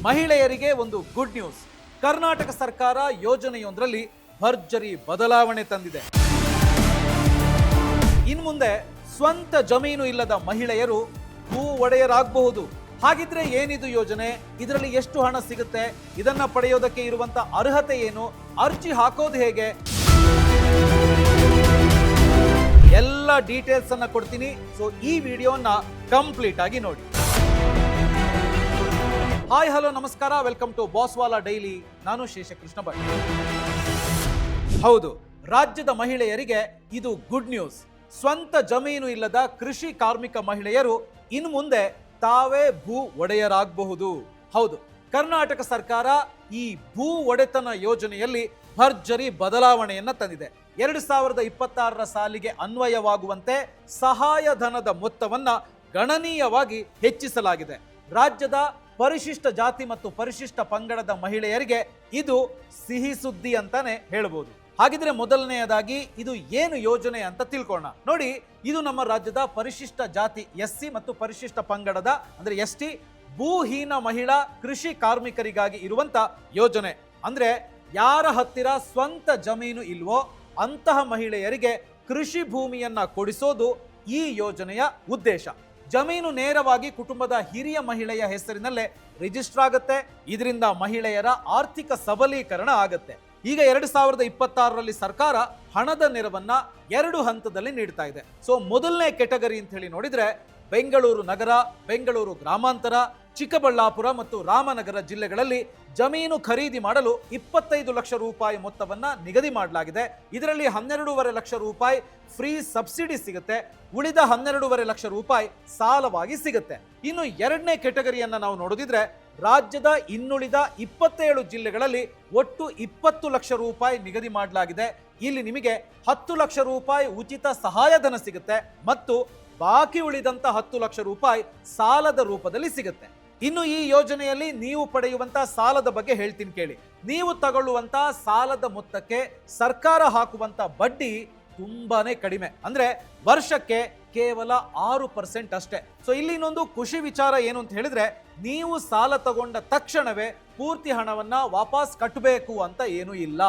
ಮಹಿಳೆಯರಿಗೆ ಒಂದು good news. Karnataka ಸರ್ಕಾರ ಯೋಜನೆಯೊಂದರಲ್ಲಿ ಭರ್ಜರಿ ಬದಲಾವಣೆ ತಂದಿದೆ. ಇನ್ಮುಂದೆ ಸ್ವಂತ ಜಮೀನು ಇಲ್ಲದ ಮಹಿಳೆಯರು ಭೂ ಒಡೆಯರಾಗಬಹುದು. ಹಾಗಿದ್ರೆ ಏನಿದು ಯೋಜನೆ? ಇದರಲ್ಲಿ ಎಷ್ಟು ಹಣ ಸಿಗುತ್ತೆ? ಇದನ್ನ ಪಡೆಯೋದಕ್ಕೆ ಇರುವಂತ ಅರ್ಹತೆ ಏನು? ಅರ್ಜಿ ಹಾಕೋದು ಹೇಗೆ? ಎಲ್ಲ ಡೀಟೇಲ್ಸ್ ಅನ್ನ ಕೊಡ್ತೀನಿ. ಸೊ ಈ ವಿಡಿಯೋನ ಕಂಪ್ಲೀಟ್ ಆಗಿ ನೋಡಿ. ಹಾಯ್ ಹಲೋ ನಮಸ್ಕಾರ, ವೆಲ್ಕಮ್ ಟು ಬಾಸ್ವಾಲಾ ಡೈಲಿ. ನಾನು ಶೇಷಕೃಷ್ಣ ಭಟ್. ಹೌದು, ರಾಜ್ಯದ ಮಹಿಳೆಯರಿಗೆ ಇದು ಗುಡ್ ನ್ಯೂಸ್. ಸ್ವಂತ ಜಮೀನು ಇಲ್ಲದ ಕೃಷಿ ಕಾರ್ಮಿಕ ಮಹಿಳೆಯರು ಇನ್ನು ಮುಂದೆ ತಾವೇ ಭೂ ಒಡೆಯರಾಗಬಹುದು. ಹೌದು, ಕರ್ನಾಟಕ ಸರ್ಕಾರ ಈ ಭೂ ಒಡೆತನ ಯೋಜನೆಯಲ್ಲಿ ಭರ್ಜರಿ ಬದಲಾವಣೆಯನ್ನ ತಂದಿದೆ. 2026 ಸಾಲಿಗೆ ಅನ್ವಯವಾಗುವಂತೆ ಸಹಾಯಧನದ ಮೊತ್ತವನ್ನ ಗಣನೀಯವಾಗಿ ಹೆಚ್ಚಿಸಲಾಗಿದೆ. ರಾಜ್ಯದ ಪರಿಶಿಷ್ಟ ಜಾತಿ ಮತ್ತು ಪರಿಶಿಷ್ಟ ಪಂಗಡದ ಮಹಿಳೆಯರಿಗೆ ಇದು ಸಿಹಿ ಸುದ್ದಿ ಅಂತಾನೆ ಹೇಳ್ಬೋದು. ಹಾಗಿದ್ರೆ ಮೊದಲನೆಯದಾಗಿ ಇದು ಏನು ಯೋಜನೆ ಅಂತ ತಿಳ್ಕೊಳ್ಳೋಣ. ನೋಡಿ, ಇದು ನಮ್ಮ ರಾಜ್ಯದ ಪರಿಶಿಷ್ಟ ಜಾತಿ ಎಸ್ಸಿ ಮತ್ತು ಪರಿಶಿಷ್ಟ ಪಂಗಡದ ಅಂದ್ರೆ ಎಸ್ಟಿ ಭೂಹೀನ ಮಹಿಳಾ ಕೃಷಿ ಕಾರ್ಮಿಕರಿಗಾಗಿ ಇರುವಂತ ಯೋಜನೆ. ಅಂದ್ರೆ ಯಾರ ಹತ್ತಿರ ಸ್ವಂತ ಜಮೀನು ಇಲ್ವೋ ಅಂತಹ ಮಹಿಳೆಯರಿಗೆ ಕೃಷಿ ಭೂಮಿಯನ್ನ ಕೊಡಿಸೋದು ಈ ಯೋಜನೆಯ ಉದ್ದೇಶ. ಜಮೀನು ನೇರವಾಗಿ ಕುಟುಂಬದ ಹಿರಿಯ ಮಹಿಳೆಯ ಹೆಸರಿನಲ್ಲೇ ರಿಜಿಸ್ಟರ್ ಆಗುತ್ತೆ. ಇದರಿಂದ ಮಹಿಳೆಯರ ಆರ್ಥಿಕ ಸಬಲೀಕರಣ ಆಗುತ್ತೆ. ಈಗ 2026ರಲ್ಲಿ ಸರ್ಕಾರ ಹಣದ ನೆರವನ್ನ 2 ಹಂತದಲ್ಲಿ ನೀಡ್ತಾ ಇದೆ. ಸೊ ಮೊದಲನೇ ಕೆಟಗರಿ ಅಂತ ಹೇಳಿ ನೋಡಿದ್ರೆ ಬೆಂಗಳೂರು ನಗರ, ಬೆಂಗಳೂರು ಗ್ರಾಮಾಂತರ, ಚಿಕ್ಕಬಳ್ಳಾಪುರ ಮತ್ತು ರಾಮನಗರ ಜಿಲ್ಲೆಗಳಲ್ಲಿ ಜಮೀನು ಖರೀದಿ ಮಾಡಲು 25 ಲಕ್ಷ ರೂಪಾಯಿ ಮೊತ್ತವನ್ನ ನಿಗದಿ ಮಾಡಲಾಗಿದೆ. ಇದರಲ್ಲಿ 12.5 ಲಕ್ಷ ರೂಪಾಯಿ ಫ್ರೀ ಸಬ್ಸಿಡಿ ಸಿಗುತ್ತೆ. ಉಳಿದ 12.5 ಲಕ್ಷ ರೂಪಾಯಿ ಸಾಲವಾಗಿ ಸಿಗುತ್ತೆ. ಇನ್ನು ಎರಡನೇ ಕೆಟಗರಿಯನ್ನ ನಾವು ನೋಡೋದಿದ್ರೆ ರಾಜ್ಯದ ಇನ್ನುಳಿದ 27 ಜಿಲ್ಲೆಗಳಲ್ಲಿ ಒಟ್ಟು 20 ಲಕ್ಷ ರೂಪಾಯಿ ನಿಗದಿ ಮಾಡಲಾಗಿದೆ. ಇಲ್ಲಿ ನಿಮಗೆ 10 ಲಕ್ಷ ರೂಪಾಯಿ ಉಚಿತ ಸಹಾಯಧನ ಸಿಗುತ್ತೆ ಮತ್ತು ಬಾಕಿ ಉಳಿದಂತ 10 ಲಕ್ಷ ರೂಪಾಯಿ ಸಾಲದ ರೂಪದಲ್ಲಿ ಸಿಗುತ್ತೆ. ಇನ್ನು ಈ ಯೋಜನೆಯಲ್ಲಿ ನೀವು ಪಡೆಯುವಂತ ಸಾಲದ ಬಗ್ಗೆ ಹೇಳ್ತೀನಿ ಕೇಳಿ. ನೀವು ತಗೊಳ್ಳುವಂತ ಸಾಲದ ಮೊತ್ತಕ್ಕೆ ಸರ್ಕಾರ ಹಾಕುವಂತ ಬಡ್ಡಿ ತುಂಬಾನೇ ಕಡಿಮೆ, ಅಂದ್ರೆ ವರ್ಷಕ್ಕೆ ಕೇವಲ 6% ಅಷ್ಟೇ. ಸೊ ಇಲ್ಲಿ ಇನ್ನೊಂದು ಖುಷಿ ವಿಚಾರ ಏನು ಅಂತ ಹೇಳಿದ್ರೆ, ನೀವು ಸಾಲ ತಗೊಂಡ ತಕ್ಷಣವೇ ಪೂರ್ತಿ ಹಣವನ್ನ ವಾಪಸ್ ಕಟ್ಟಬೇಕು ಅಂತ ಏನೂ ಇಲ್ಲ.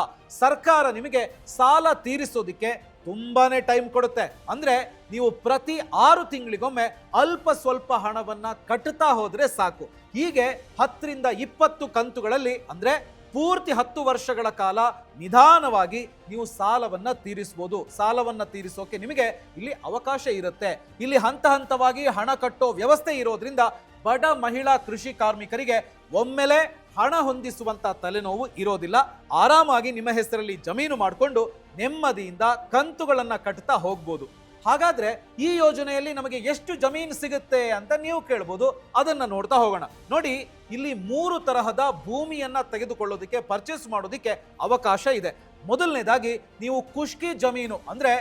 ಸರ್ಕಾರ ನಿಮಗೆ ಸಾಲ ತೀರಿಸೋದಿಕ್ಕೆ ತುಂಬಾನೇ ಟೈಮ್ ಕೊಡುತ್ತೆ. ಅಂದ್ರೆ ನೀವು ಪ್ರತಿ 6 ತಿಂಗಳಿಗೊಮ್ಮೆ ಅಲ್ಪ ಸ್ವಲ್ಪ ಹಣವನ್ನ ಕಟ್ಟುತ್ತಾ ಹೋದ್ರೆ ಸಾಕು. ಹೀಗೆ 10ರಿಂದ 20 ಕಂತುಗಳಲ್ಲಿ ಅಂದ್ರೆ ಪೂರ್ತಿ 10 ವರ್ಷಗಳ ಕಾಲ ನಿಧಾನವಾಗಿ ನೀವು ಸಾಲವನ್ನ ತೀರಿಸಬಹುದು. ಸಾಲವನ್ನ ತೀರಿಸೋಕೆ ನಿಮಗೆ ಇಲ್ಲಿ ಅವಕಾಶ ಇರುತ್ತೆ. ಇಲ್ಲಿ ಹಂತ ಹಂತವಾಗಿ ಹಣ ಕಟ್ಟೋ ವ್ಯವಸ್ಥೆ ಇರೋದ್ರಿಂದ ಬಡ ಮಹಿಳಾ ಕೃಷಿ ಕಾರ್ಮಿಕರಿಗೆ ಒಮ್ಮೆಲೆ ಹಣ ಹೊಂದಿಸುವಂತ ತಲೆನೋವು ಇರೋದಿಲ್ಲ. ಆರಾಮಾಗಿ ನಿಮ್ಮ ಹೆಸರಲ್ಲಿ ಜಮೀನು ಮಾಡಿಕೊಂಡು ನೆಮ್ಮದಿಯಿಂದ ಕಂತುಗಳನ್ನ ಕಟ್ತಾ ಹೋಗ್ಬೋದು. ಹಾಗಾದ್ರೆ ಈ ಯೋಜನೆಯಲ್ಲಿ ನಮಗೆ ಎಷ್ಟು ಜಮೀನು ಸಿಗುತ್ತೆ ಅಂತ ನೀವು ಕೇಳ್ಬೋದು. ಅದನ್ನ ನೋಡ್ತಾ ಹೋಗೋಣ. ನೋಡಿ, ಇಲ್ಲಿ 3 ತರಹದ ಭೂಮಿಯನ್ನ ತೆಗೆದುಕೊಳ್ಳೋದಕ್ಕೆ, ಪರ್ಚೇಸ್ ಮಾಡೋದಕ್ಕೆ ಅವಕಾಶ ಇದೆ. ಮೊದಲನೇದಾಗಿ ನೀವು ಖುಷ್ಕಿ ಜಮೀನು ಅಂದ್ರೆ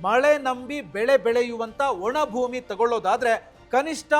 ಮಳೆ ನಂಬಿ ಬೆಳೆ ಬೆಳೆಯುವಂತ ಒಣ ಭೂಮಿ ತಗೊಳ್ಳೋದಾದ್ರೆ ಕನಿಷ್ಠ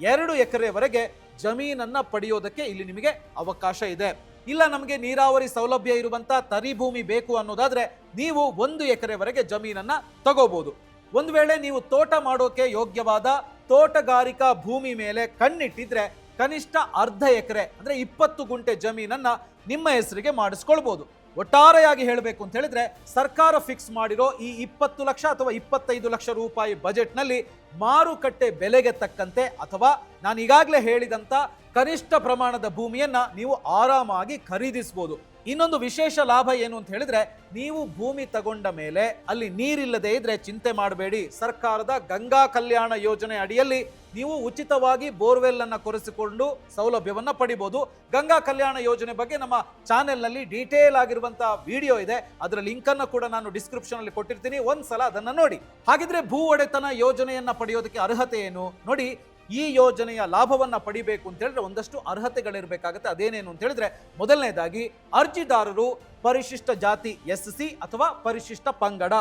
2 ಎಕರೆವರೆಗೆ ಜಮೀನನ್ನ ಪಡೆಯೋದಕ್ಕೆ ಇಲ್ಲಿ ನಿಮಗೆ ಅವಕಾಶ ಇದೆ. ಇಲ್ಲ ನಮಗೆ ನೀರಾವರಿ ಸೌಲಭ್ಯ ಇರುವಂತ ತರಿ ಭೂಮಿ ಬೇಕು ಅನ್ನೋದಾದ್ರೆ ನೀವು 1 ಎಕರೆವರೆಗೆ ಜಮೀನನ್ನ ತಗೋಬಹುದು. ಒಂದು ವೇಳೆ ನೀವು ತೋಟ ಮಾಡೋಕೆ ಯೋಗ್ಯವಾದ ತೋಟಗಾರಿಕಾ ಭೂಮಿ ಮೇಲೆ ಕಣ್ಣಿಟ್ಟಿದ್ರೆ ಕನಿಷ್ಠ ಅರ್ಧ ಎಕರೆ ಅಂದ್ರೆ 20 ಗುಂಟೆ ಜಮೀನನ್ನ ನಿಮ್ಮ ಹೆಸರಿಗೆ ಮಾಡಿಸ್ಕೊಳ್ಬಹುದು. ಒಟ್ಟಾರೆಯಾಗಿ ಹೇಳಬೇಕು ಅಂತ ಹೇಳಿದ್ರೆ ಸರ್ಕಾರ ಫಿಕ್ಸ್ ಮಾಡಿರೋ ಈ 20 ಲಕ್ಷ ಅಥವಾ 25 ಲಕ್ಷ ರೂಪಾಯಿ ಬಜೆಟ್ನಲ್ಲಿ ಮಾರುಕಟ್ಟೆ ಬೆಲೆಗೆ ತಕ್ಕಂತೆ ಅಥವಾ ನಾನು ಈಗಾಗಲೇ ಹೇಳಿದಂತ ಕನಿಷ್ಠ ಪ್ರಮಾಣದ ಭೂಮಿಯನ್ನ ನೀವು ಆರಾಮಾಗಿ ಖರೀದಿಸಬಹುದು. ಇನ್ನೊಂದು ವಿಶೇಷ ಲಾಭ ಏನು ಅಂತ ಹೇಳಿದ್ರೆ, ನೀವು ಭೂಮಿ ತಗೊಂಡ ಮೇಲೆ ಅಲ್ಲಿ ನೀರಿಲ್ಲದೆ ಇದ್ರೆ ಚಿಂತೆ ಮಾಡಬೇಡಿ. ಸರ್ಕಾರದ ಗಂಗಾ ಕಲ್ಯಾಣ ಯೋಜನೆ ಅಡಿಯಲ್ಲಿ ನೀವು ಉಚಿತವಾಗಿ ಬೋರ್ವೆಲ್ ಅನ್ನ ಕೊರೆಸಿಕೊಂಡು ಸೌಲಭ್ಯವನ್ನ ಪಡಿಬಹುದು. ಗಂಗಾ ಕಲ್ಯಾಣ ಯೋಜನೆ ಬಗ್ಗೆ ನಮ್ಮ ಚಾನೆಲ್ ನಲ್ಲಿ ಡೀಟೇಲ್ ಆಗಿರುವಂತಹ ವಿಡಿಯೋ ಇದೆ. ಅದರ ಲಿಂಕ್ ಅನ್ನು ಕೂಡ ನಾನು ಡಿಸ್ಕ್ರಿಪ್ಷನ್ ಅಲ್ಲಿ ಕೊಟ್ಟಿರ್ತೀನಿ, ಒಂದ್ಸಲ ಅದನ್ನ ನೋಡಿ. ಹಾಗಿದ್ರೆ ಭೂ ಒಡೆತನ ಯೋಜನೆಯನ್ನ ಪಡೆಯೋದಕ್ಕೆ ಅರ್ಹತೆ ಏನು? ನೋಡಿ, ಈ ಯೋಜನೆಯ ಲಾಭವನ್ನ ಪಡಿಬೇಕು ಅಂತ ಹೇಳಿದ್ರೆ ಒಂದಷ್ಟು ಅರ್ಹತೆಗಳಿರಬೇಕಾಗುತ್ತೆ. ಅದೇನೇನು ಅಂತ ಹೇಳಿದ್ರೆ, ಮೊದಲನೇದಾಗಿ ಅರ್ಜಿದಾರರು ಪರಿಶಿಷ್ಟ ಜಾತಿ ಎಸ್ಸಿ ಅಥವಾ ಪರಿಶಿಷ್ಟ ಪಂಗಡ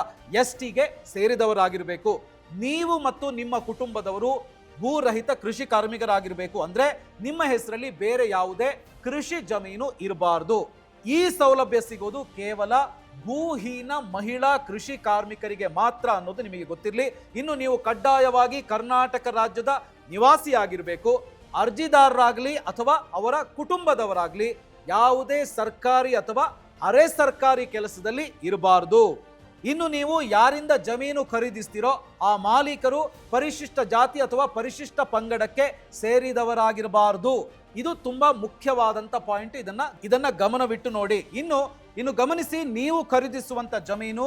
ಎಸ್ಟಿಗೆ ಸೇರಿದವರಾಗಿರಬೇಕು. ನೀವು ಮತ್ತು ನಿಮ್ಮ ಕುಟುಂಬದವರು ಭೂರಹಿತ ಕೃಷಿ ಕಾರ್ಮಿಕರಾಗಿರಬೇಕು. ಅಂದ್ರೆ ನಿಮ್ಮ ಹೆಸರಲ್ಲಿ ಬೇರೆ ಯಾವುದೇ ಕೃಷಿ ಜಮೀನು ಇರಬಾರ್ದು. ಈ ಸೌಲಭ್ಯ ಸಿಗೋದು ಕೇವಲ ಭೂಹೀನ ಮಹಿಳಾ ಕೃಷಿ ಕಾರ್ಮಿಕರಿಗೆ ಮಾತ್ರ ಅನ್ನೋದು ನಿಮಗೆ ಗೊತ್ತಿರಲಿ. ಇನ್ನು ನೀವು ಕಡ್ಡಾಯವಾಗಿ ಕರ್ನಾಟಕ ರಾಜ್ಯದ ನಿವಾಸಿಯಾಗಿರಬೇಕು. ಅರ್ಜಿದಾರರಾಗಲಿ ಅಥವಾ ಅವರ ಕುಟುಂಬದವರಾಗಲಿ ಯಾವುದೇ ಸರ್ಕಾರಿ ಅಥವಾ ಅರೆ ಸರ್ಕಾರಿ ಕೆಲಸದಲ್ಲಿ ಇರಬಾರ್ದು. ಇನ್ನು ನೀವು ಯಾರಿಂದ ಜಮೀನು ಖರೀದಿಸ್ತೀರೋ ಆ ಮಾಲೀಕರು ಪರಿಶಿಷ್ಟ ಜಾತಿ ಅಥವಾ ಪರಿಶಿಷ್ಟ ಪಂಗಡಕ್ಕೆ ಸೇರಿದವರಾಗಿರಬಾರ್ದು. ಇದು ತುಂಬಾ ಮುಖ್ಯವಾದಂತ ಪಾಯಿಂಟ್. ಇದನ್ನ ಗಮನವಿಟ್ಟು ನೋಡಿ. ಇನ್ನು ಗಮನಿಸಿ, ನೀವು ಖರೀದಿಸುವಂತ ಜಮೀನು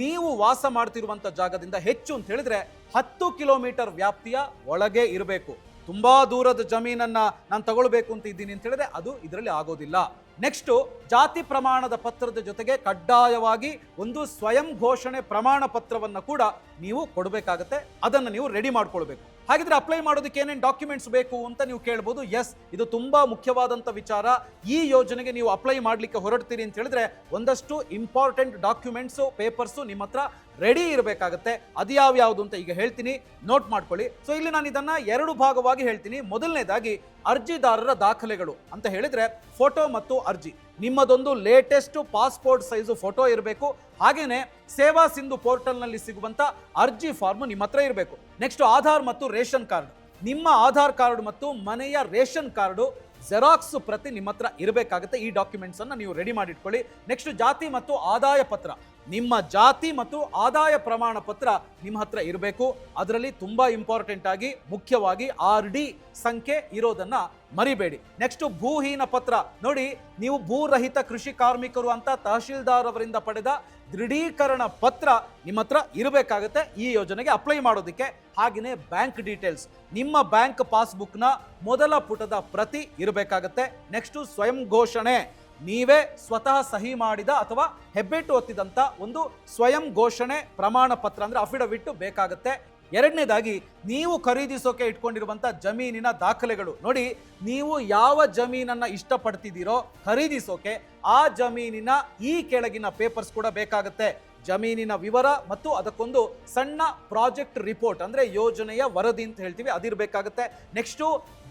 ನೀವು ವಾಸ ಮಾಡ್ತಿರುವಂತ ಜಾಗದಿಂದ ಹೆಚ್ಚು ಅಂತ ಹೇಳಿದ್ರೆ 10 ಕಿಲೋಮೀಟರ್ ವ್ಯಾಪ್ತಿಯ ಒಳಗೆ ಇರಬೇಕು. ತುಂಬಾ ದೂರದ ಜಮೀನನ್ನ ನಾನು ತಗೊಳ್ಬೇಕು ಅಂತ ಇದ್ದೀನಿ ಅಂತ ಹೇಳಿದ್ರೆ ಅದು ಇದರಲ್ಲಿ ಆಗೋದಿಲ್ಲ. ನೆಕ್ಸ್ಟ್, ಜಾತಿ ಪ್ರಮಾಣದ ಪತ್ರದ ಜೊತೆಗೆ ಕಡ್ಡಾಯವಾಗಿ ಒಂದು ಸ್ವಯಂ ಘೋಷಣೆ ಪ್ರಮಾಣ ಪತ್ರವನ್ನು ಕೂಡ ನೀವು ಕೊಡಬೇಕಾಗತ್ತೆ. ಅದನ್ನು ನೀವು ರೆಡಿ ಮಾಡ್ಕೊಳ್ಬೇಕು. ಹಾಗಿದ್ರೆ ಅಪ್ಲೈ ಮಾಡೋದಕ್ಕೆ ಏನೇನು ಡಾಕ್ಯುಮೆಂಟ್ಸ್ ಬೇಕು ಅಂತ ನೀವು ಕೇಳ್ಬೋದು. ಎಸ್, ಇದು ತುಂಬಾ ಮುಖ್ಯವಾದಂತ ವಿಚಾರ. ಈ ಯೋಜನೆಗೆ ನೀವು ಅಪ್ಲೈ ಮಾಡ್ಲಿಕ್ಕೆ ಹೊರಡ್ತೀರಿ ಅಂತ ಹೇಳಿದ್ರೆ ಒಂದಷ್ಟು ಇಂಪಾರ್ಟೆಂಟ್ ಡಾಕ್ಯುಮೆಂಟ್ಸ್, ಪೇಪರ್ಸ್ ನಿಮ್ಮ ಹತ್ರ ರೆಡಿ ಇರಬೇಕಾಗತ್ತೆ. ಅದು ಯಾವ್ಯಾವುದು ಅಂತ ಈಗ ಹೇಳ್ತೀನಿ, ನೋಟ್ ಮಾಡ್ಕೊಳ್ಳಿ. ಸೊ ಇಲ್ಲಿ ನಾನು ಇದನ್ನ 2 ಭಾಗವಾಗಿ ಹೇಳ್ತೀನಿ. ಮೊದಲನೇದಾಗಿ ಅರ್ಜಿದಾರರ ದಾಖಲೆಗಳು ಅಂತ ಹೇಳಿದ್ರೆ ಫೋಟೋ ಮತ್ತು ಅರ್ಜಿ. ನಿಮ್ಮದೊಂದು ಲೇಟೆಸ್ಟ್ ಪಾಸ್ಪೋರ್ಟ್ ಸೈಜು ಫೋಟೋ ಇರಬೇಕು. ಹಾಗೇನೆ ಸೇವಾ ಸಿಂಧು ಪೋರ್ಟಲ್ನಲ್ಲಿ ಸಿಗುವಂತ ಅರ್ಜಿ ಫಾರ್ಮ್ ನಿಮ್ಮ ಹತ್ರ ಇರಬೇಕು. ನೆಕ್ಸ್ಟ್, ಆಧಾರ್ ಮತ್ತು ರೇಷನ್ ಕಾರ್ಡ್. ನಿಮ್ಮ ಆಧಾರ್ ಕಾರ್ಡ್ ಮತ್ತು ಮನೆಯ ರೇಷನ್ ಕಾರ್ಡು ಜೆರಾಕ್ಸ್ ಪ್ರತಿ ನಿಮ್ಮ ಹತ್ರ ಇರಬೇಕಾಗುತ್ತೆ. ಈ ಡಾಕ್ಯುಮೆಂಟ್ಸ್ ಅನ್ನ ನೀವು ರೆಡಿ ಮಾಡಿಟ್ಕೊಳ್ಳಿ. ನೆಕ್ಸ್ಟ್, ಜಾತಿ ಮತ್ತು ಆದಾಯ ಪತ್ರ. ನಿಮ್ಮ ಜಾತಿ ಮತ್ತು ಆದಾಯ ಪ್ರಮಾಣ ಪತ್ರ ನಿಮ್ಮ ಹತ್ರ ಇರಬೇಕು. ಅದರಲ್ಲಿ ತುಂಬಾ ಇಂಪಾರ್ಟೆಂಟ್ ಆಗಿ ಮುಖ್ಯವಾಗಿ RD ಸಂಖ್ಯೆ ಇರೋದನ್ನ ಮರಿಬೇಡಿ. ನೆಕ್ಸ್ಟ್, ಭೂಹೀನ ಪತ್ರ. ನೋಡಿ, ನೀವು ಭೂರಹಿತ ಕೃಷಿ ಕಾರ್ಮಿಕರು ಅಂತ ತಹಶೀಲ್ದಾರ್ ಅವರಿಂದ ಪಡೆದ ದೃಢೀಕರಣ ಪತ್ರ ನಿಮ್ಮ ಹತ್ರ ಇರಬೇಕಾಗುತ್ತೆ ಈ ಯೋಜನೆಗೆ ಅಪ್ಲೈ ಮಾಡೋದಕ್ಕೆ. ಹಾಗೆಯೇ ಬ್ಯಾಂಕ್ ಡೀಟೇಲ್ಸ್, ನಿಮ್ಮ ಬ್ಯಾಂಕ್ ಪಾಸ್ಬುಕ್ನ ಮೊದಲ ಪುಟದ ಪ್ರತಿ ಇರಬೇಕಾಗತ್ತೆ. ನೆಕ್ಸ್ಟ್, ಸ್ವಯಂ ಘೋಷಣೆ. ನೀವೇ ಸ್ವತಃ ಸಹಿ ಮಾಡಿದ ಅಥವಾ ಹೆಬ್ಬೆಟ್ಟು ಒತ್ತಿದಂತ ಒಂದು ಸ್ವಯಂ ಘೋಷಣೆ ಪ್ರಮಾಣ ಪತ್ರ ಅಂದ್ರೆ ಅಫಿಡವಿಟ್ ಬೇಕಾಗುತ್ತೆ. ಎರಡನೇದಾಗಿ, ನೀವು ಖರೀದಿಸೋಕೆ ಇಟ್ಕೊಂಡಿರುವಂತ ಜಮೀನಿನ ದಾಖಲೆಗಳು. ನೋಡಿ, ನೀವು ಯಾವ ಜಮೀನನ್ನ ಇಷ್ಟಪಡ್ತಿದ್ದೀರೋ ಖರೀದಿಸೋಕೆ ಆ ಜಮೀನಿನ ಈ ಕೆಳಗಿನ ಪೇಪರ್ಸ್ ಕೂಡ ಬೇಕಾಗುತ್ತೆ. ಜಮೀನಿನ ವಿವರ ಮತ್ತು ಅದಕ್ಕೊಂದು ಸಣ್ಣ ಪ್ರಾಜೆಕ್ಟ್ ರಿಪೋರ್ಟ್ ಅಂದ್ರೆ ಯೋಜನೆಯ ವರದಿ ಅಂತ ಹೇಳ್ತೀವಿ, ಅದಿರಬೇಕಾಗುತ್ತೆ. ನೆಕ್ಸ್ಟು,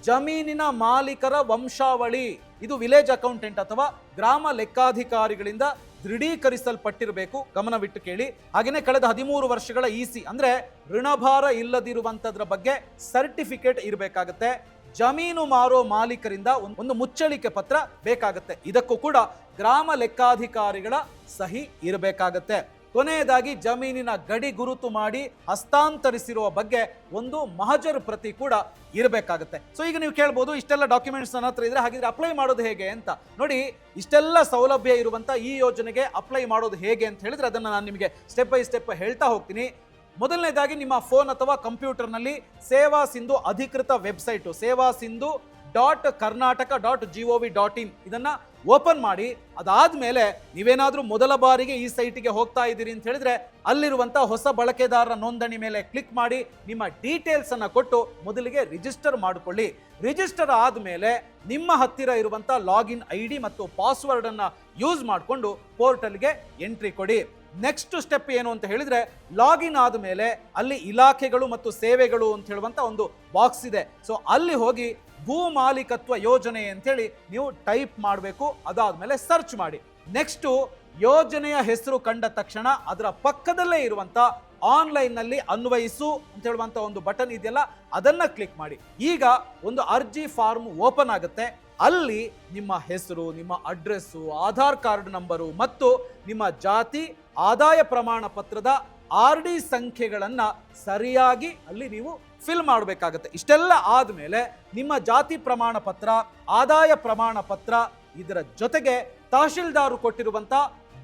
ಜಮೀನಿನ ಮಾಲೀಕರ ವಂಶಾವಳಿ. ಇದು ವಿಲೇಜ್ ಅಕೌಂಟೆಂಟ್ ಅಥವಾ ಗ್ರಾಮ ಲೆಕ್ಕಾಧಿಕಾರಿಗಳಿಂದ ದೃಢೀಕರಿಸಲ್ಪಟ್ಟಿರಬೇಕು. ಗಮನವಿಟ್ಟು ಕೇಳಿ. ಹಾಗೆಯೇ ಕಳೆದ 13 ವರ್ಷಗಳ EC ಅಂದ್ರೆ ಋಣಭಾರ ಇಲ್ಲದಿರುವಂತದ್ರ ಬಗ್ಗೆ ಸರ್ಟಿಫಿಕೇಟ್ ಇರಬೇಕಾಗುತ್ತೆ. ಜಮೀನು ಮಾರೋ ಮಾಲೀಕರಿಂದ ಒಂದು ಮುಚ್ಚಳಿಕೆ ಪತ್ರ ಬೇಕಾಗುತ್ತೆ. ಇದಕ್ಕೂ ಕೂಡ ಗ್ರಾಮ ಲೆಕ್ಕಾಧಿಕಾರಿಗಳ ಸಹಿ ಇರಬೇಕಾಗತ್ತೆ. ಕೊನೆಯದಾಗಿ, ಜಮೀನಿನ ಗಡಿ ಗುರುತು ಮಾಡಿ ಹಸ್ತಾಂತರಿಸಿರುವ ಬಗ್ಗೆ ಒಂದು ಮಹಜರ್ ಪ್ರತಿ ಕೂಡ ಇರಬೇಕಾಗುತ್ತೆ. ಸೊ ಈಗ ನೀವು ಕೇಳ್ಬೋದು, ಇಷ್ಟೆಲ್ಲ ಡಾಕ್ಯುಮೆಂಟ್ಸ್ ನನ್ನ ಹತ್ರ ಇದ್ರೆ ಹಾಗಿದ್ರೆ ಅಪ್ಲೈ ಮಾಡೋದು ಹೇಗೆ ಅಂತ. ನೋಡಿ, ಇಷ್ಟೆಲ್ಲ ಸೌಲಭ್ಯ ಇರುವಂತ ಈ ಯೋಜನೆಗೆ ಅಪ್ಲೈ ಮಾಡೋದು ಹೇಗೆ ಅಂತ ಹೇಳಿದ್ರೆ ಅದನ್ನ ನಾನು ನಿಮಗೆ ಸ್ಟೆಪ್ ಬೈ ಸ್ಟೆಪ್ ಹೇಳ್ತಾ ಹೋಗ್ತೀನಿ. ಮೊದಲನೇದಾಗಿ, ನಿಮ್ಮ ಫೋನ್ ಅಥವಾ ಕಂಪ್ಯೂಟರ್ನಲ್ಲಿ ಸೇವಾ ಸಿಂಧು ಅಧಿಕೃತ ವೆಬ್ಸೈಟು sevasindu.karnataka.gov.in ಇದನ್ನ ಓಪನ್ ಮಾಡಿ. ಅದಾದ್ಮೇಲೆ ನೀವೇನಾದ್ರೂ ಮೊದಲ ಬಾರಿಗೆ ಈ ಸೈಟಿಗೆ ಹೋಗ್ತಾ ಇದ್ದೀರಿ ಅಂತ ಹೇಳಿದ್ರೆ ಅಲ್ಲಿರುವಂತ ಹೊಸ ಬಳಕೆದಾರರ ನೋಂದಣಿ ಮೇಲೆ ಕ್ಲಿಕ್ ಮಾಡಿ ನಿಮ್ಮ ಡೀಟೇಲ್ಸ್ ಅನ್ನ ಕೊಟ್ಟು ಮೊದಲಿಗೆ ರಿಜಿಸ್ಟರ್ ಮಾಡಿಕೊಳ್ಳಿ. ರಿಜಿಸ್ಟರ್ ಆದ್ಮೇಲೆ ನಿಮ್ಮ ಹತ್ತಿರ ಇರುವಂತ ಲಾಗಿನ್ ID ಮತ್ತು ಪಾಸ್ವರ್ಡ್ ಅನ್ನ ಯೂಸ್ ಮಾಡಿಕೊಂಡು ಪೋರ್ಟಲ್ಗೆ ಎಂಟ್ರಿ ಕೊಡಿ. ನೆಕ್ಸ್ಟ್ ಸ್ಟೆಪ್ ಏನು ಅಂತ ಹೇಳಿದ್ರೆ, ಲಾಗಿನ್ ಆದ್ಮೇಲೆ ಅಲ್ಲಿ ಇಲಾಖೆಗಳು ಮತ್ತು ಸೇವೆಗಳು ಅಂತ ಹೇಳುವಂತ ಒಂದು ಬಾಕ್ಸ್ ಇದೆ. ಸೊ ಅಲ್ಲಿ ಹೋಗಿ ಭೂ ಮಾಲೀಕತ್ವ ಯೋಜನೆ ಅಂತೇಳಿ ನೀವು ಟೈಪ್ ಮಾಡಬೇಕು. ಅದಾದ್ಮೇಲೆ ಸರ್ಚ್ ಮಾಡಿ. ನೆಕ್ಸ್ಟ್, ಯೋಜನೆಯ ಹೆಸರು ಕಂಡ ತಕ್ಷಣ ಅದರ ಪಕ್ಕದಲ್ಲೇ ಇರುವಂತ ಆನ್ಲೈನ್ ನಲ್ಲಿ ಅನ್ವಯಿಸು ಅಂತ ಹೇಳುವಂತ ಒಂದು ಬಟನ್ ಇದೆಯಲ್ಲ, ಅದನ್ನ ಕ್ಲಿಕ್ ಮಾಡಿ. ಈಗ ಒಂದು ಅರ್ಜಿ ಫಾರ್ಮ್ ಓಪನ್ ಆಗುತ್ತೆ. ಅಲ್ಲಿ ನಿಮ್ಮ ಹೆಸರು, ನಿಮ್ಮ ಅಡ್ರೆಸ್ಸು, ಆಧಾರ್ ಕಾರ್ಡ್ ನಂಬರು ಮತ್ತು ನಿಮ್ಮ ಜಾತಿ, ಆದಾಯ ಪ್ರಮಾಣ ಪತ್ರದ RD ಸಂಖ್ಯೆಗಳನ್ನ ಸರಿಯಾಗಿ ಅಲ್ಲಿ ನೀವು ಫಿಲ್ ಮಾಡಬೇಕಾಗತ್ತೆ. ಇಷ್ಟೆಲ್ಲ ಆದ್ಮೇಲೆ ನಿಮ್ಮ ಜಾತಿ ಪ್ರಮಾಣ ಪತ್ರ, ಆದಾಯ ಪ್ರಮಾಣ ಪತ್ರ, ಇದರ ಜೊತೆಗೆ ತಹಶೀಲ್ದಾರ್ ಕೊಟ್ಟಿರುವಂತ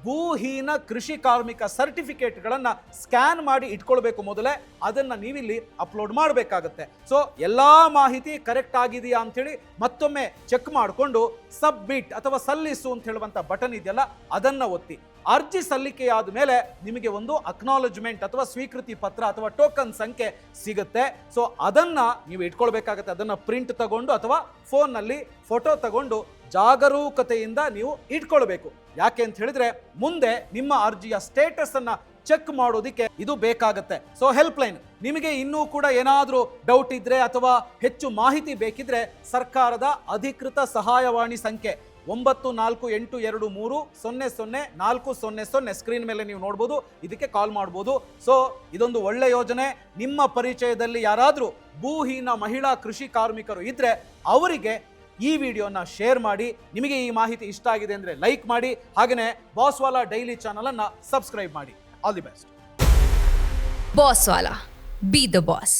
ಭೂಹೀನ ಕೃಷಿ ಕಾರ್ಮಿಕ ಸರ್ಟಿಫಿಕೇಟ್ಗಳನ್ನ ಸ್ಕ್ಯಾನ್ ಮಾಡಿ ಇಟ್ಕೊಳ್ಬೇಕು. ಮೊದಲೇ ಅದನ್ನ ನೀವಿಲ್ಲಿ ಅಪ್ಲೋಡ್ ಮಾಡಬೇಕಾಗತ್ತೆ. ಸೊ ಎಲ್ಲಾ ಮಾಹಿತಿ ಕರೆಕ್ಟ್ ಆಗಿದೆಯಾ ಅಂತೇಳಿ ಮತ್ತೊಮ್ಮೆ ಚೆಕ್ ಮಾಡಿಕೊಂಡು ಸಬ್ಮಿಟ್ ಅಥವಾ ಸಲ್ಲಿಸು ಅಂತ ಹೇಳುವಂತ ಬಟನ್ ಇದೆಯಲ್ಲ, ಅದನ್ನ ಒತ್ತಿ. ಅರ್ಜಿ ಸಲ್ಲಿಕೆಯಾದ ಮೇಲೆ ನಿಮಗೆ ಒಂದು ಅಕ್ನಾಲಜ್ಮೆಂಟ್ ಅಥವಾ ಸ್ವೀಕೃತಿ ಪತ್ರ ಅಥವಾ ಟೋಕನ್ ಸಂಖ್ಯೆ ಸಿಗುತ್ತೆ. ಸೊ ಅದನ್ನ ನೀವು ಇಟ್ಕೊಳ್ಬೇಕಾಗತ್ತೆ. ಅದನ್ನ ಪ್ರಿಂಟ್ ತಗೊಂಡು ಅಥವಾ ಫೋನ್ನಲ್ಲಿ ಫೋಟೋ ತಗೊಂಡು ಜಾಗರೂಕತೆಯಿಂದ ನೀವು ಇಟ್ಕೊಳ್ಬೇಕು. ಯಾಕೆ ಅಂತ ಹೇಳಿದ್ರೆ ಮುಂದೆ ನಿಮ್ಮ ಅರ್ಜಿಯ ಸ್ಟೇಟಸ್ ಅನ್ನ ಚೆಕ್ ಮಾಡೋದಿಕ್ಕೆ ಇದು ಬೇಕಾಗತ್ತೆ. ಸೊ ಹೆಲ್ಪ್ ಲೈನ್, ನಿಮಗೆ ಇನ್ನೂ ಕೂಡ ಏನಾದರೂ ಡೌಟ್ ಇದ್ರೆ ಅಥವಾ ಹೆಚ್ಚು ಮಾಹಿತಿ ಬೇಕಿದ್ರೆ ಸರ್ಕಾರದ ಅಧಿಕೃತ ಸಹಾಯವಾಣಿ ಸಂಖ್ಯೆ 9482300400 ಸ್ಕ್ರೀನ್ ಮೇಲೆ ನೀವು ನೋಡ್ಬೋದು. ಇದಕ್ಕೆ ಕಾಲ್ ಮಾಡ್ಬೋದು. ಸೊ ಇದೊಂದು ಒಳ್ಳೆ ಯೋಜನೆ. ನಿಮ್ಮ ಪರಿಚಯದಲ್ಲಿ ಯಾರಾದರೂ ಭೂಹೀನ ಮಹಿಳಾ ಕೃಷಿ ಕಾರ್ಮಿಕರು ಇದ್ರೆ ಅವರಿಗೆ ಈ ವಿಡಿಯೋನ ಶೇರ್ ಮಾಡಿ. ನಿಮಗೆ ಈ ಮಾಹಿತಿ ಇಷ್ಟ ಆಗಿದೆ ಅಂದ್ರೆ ಲೈಕ್ ಮಾಡಿ, ಹಾಗೆಯೇ ಬಾಸ್ವಾಲಾ ಡೈಲಿ ಚಾನಲ್ ಅನ್ನ ಸಬ್ಸ್ಕ್ರೈಬ್ ಮಾಡಿ. All the best. ಬಾಸ್ವಾಲಾ, ಬಿ ದ ಬಾಸ್.